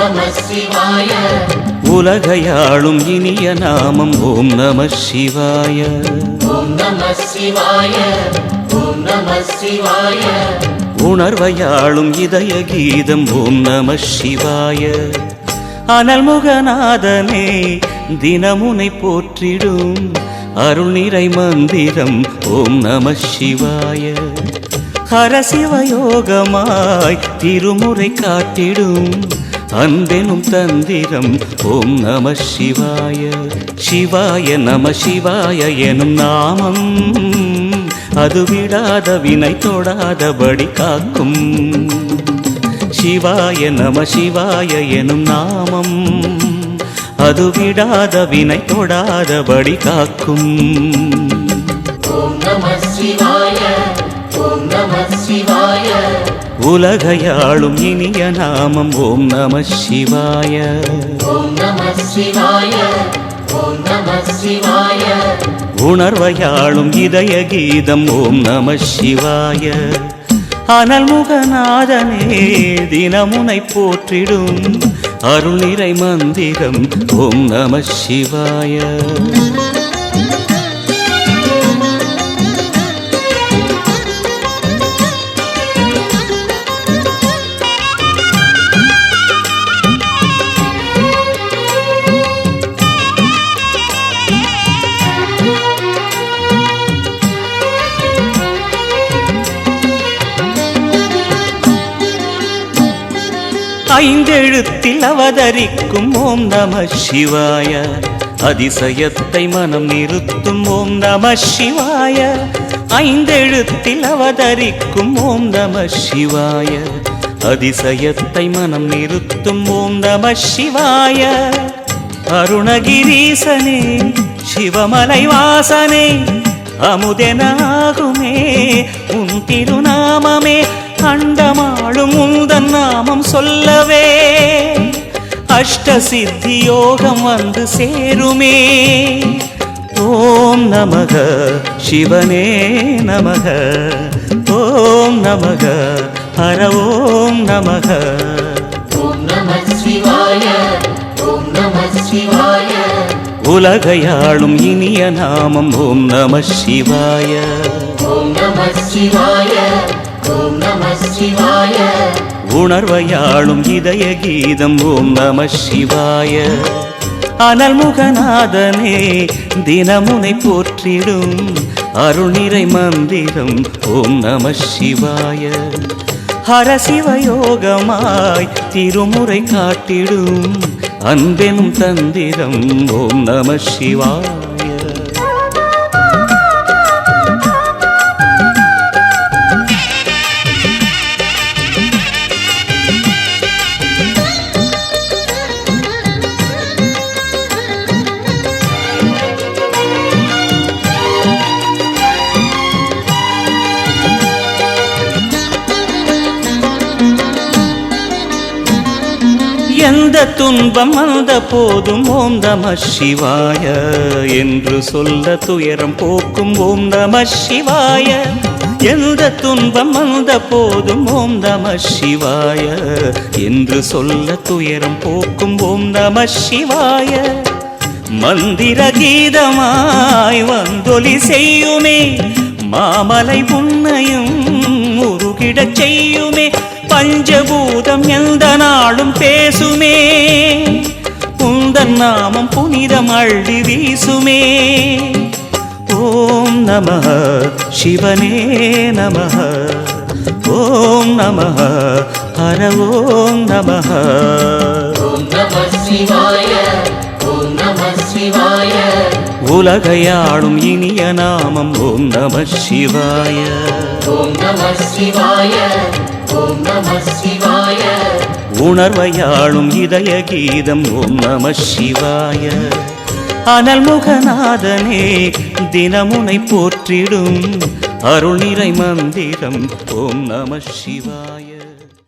நம சிவாய. உலகையாளும் இனிய நாமம் ஓம் நம சிவாய. ஓம் நம சிவாய. ஓம் நம சிவாய. உணர்வையாளும் இதய கீதம் ஓம் நம சிவாய. அனல்முகநாதனே தினமுனை போற்றிடும் அருள் நிறை மந்திரம் ஓம் நம சிவாய. ஹரசிவயோகமாய் திருமுறை காட்டிடும் அன்பெனும் தந்திரம் ஓம் நம சிவாய. சிவாய நம சிவாய எனும் நாமம் அது விடாத வினை தொடாதபடி காக்கும். சிவாய நம சிவாய எனும் நாமம் அது விடாத வினை தொடாதபடி காக்கும். ஓம் நம சிவாய. ஓம் நம சிவாய. உலகையாளும் இனிய நாமம் ஓம் நம சிவாய. ஓம் நம சிவாய. ஓம் நம சிவாய. உணர்வையாளும் இதய கீதம் ஓம் நம சிவாய. அனல்முகநாதனே தினமுனை போற்றிடும் அருள் நிறை மந்திரம் ஓம் நம சிவாய. ஐந்தெழுத்தில் அவதரிக்கும் ஓம் நம சிவாய. அதிசயத்தை மனம் நிறுத்தும் ஓம் நம சிவாய. ஐந்தெழுத்தில் அவதரிக்கும் ஓம் நம சிவாய. அதிசயத்தை மனம் நிறுத்தும் ஓம் நம சிவாய. அருணகிரீசனே சிவமலை வாசனே அமுதெனாகுமே உன் திருநாமமே. அண்டமாளும் உந்தன் நாமம் சொல்லவே அஷ்ட சித்தி யோகம் வந்து சேருமே. ஓம் நமக சிவனே நமக. ஓம் நமக ஹர ஓம் நமக. ஓம் நம சிவாய. ஓம் நம சிவாய. உலகையாளும் இனிய நாமம் ஓம் நம சிவாய. ஓம் நம சிவாய. ஓம் நம சிவாய. உணர்வையாளும் இதய கீதம் ஓம் நம சிவாய. அனல்முகநாதனே தினமுனை போற்றிடும் அருள் நிறை மந்திரம் ஓம் நம சிவாய. ஹரசிவயோகமாய் திருமுறை காட்டிடும் அன்பெனும் தந்திரம் ஓம் நம சிவாய. எந்த துன்பம் வந்த போதும் ஓம் நம சிவாய என்று சொல்ல துயரம் போக்கும் ஓம் நம சிவாய. எந்த துன்பம் வந்த போதும் ஓம் நம சிவாய என்று சொல்ல துயரம் போக்கும் ஓம் நம சிவாய. மந்திர கீதமாய் வந்தொலி செய்யுமே மாமலை உன்னையும் உருகிடச் செய்யுமே. பஞ்சபூதம் எந்த நாளும் பேசுமே உந்தன் நாமம் புனிதம் அள்ளி வீசுமே. ஓம் நம சிவனே நம. ஓம் நம ஹர ஓம் நம. ஓம் நம சிவாய. ஓம் நம சிவாய. உலகையாளும் இனிய நாமம் ஓம் நம சிவாய. ஓம் நம சிவாய. ஓம் நம சிவாய. உணர்வையாளும் இதய கீதம் ஓம் நம சிவாய. அனல்முகநாதனே தினமுனை போற்றிடும் அருள் நிறை மந்திரம் ஓம் நம சிவாய.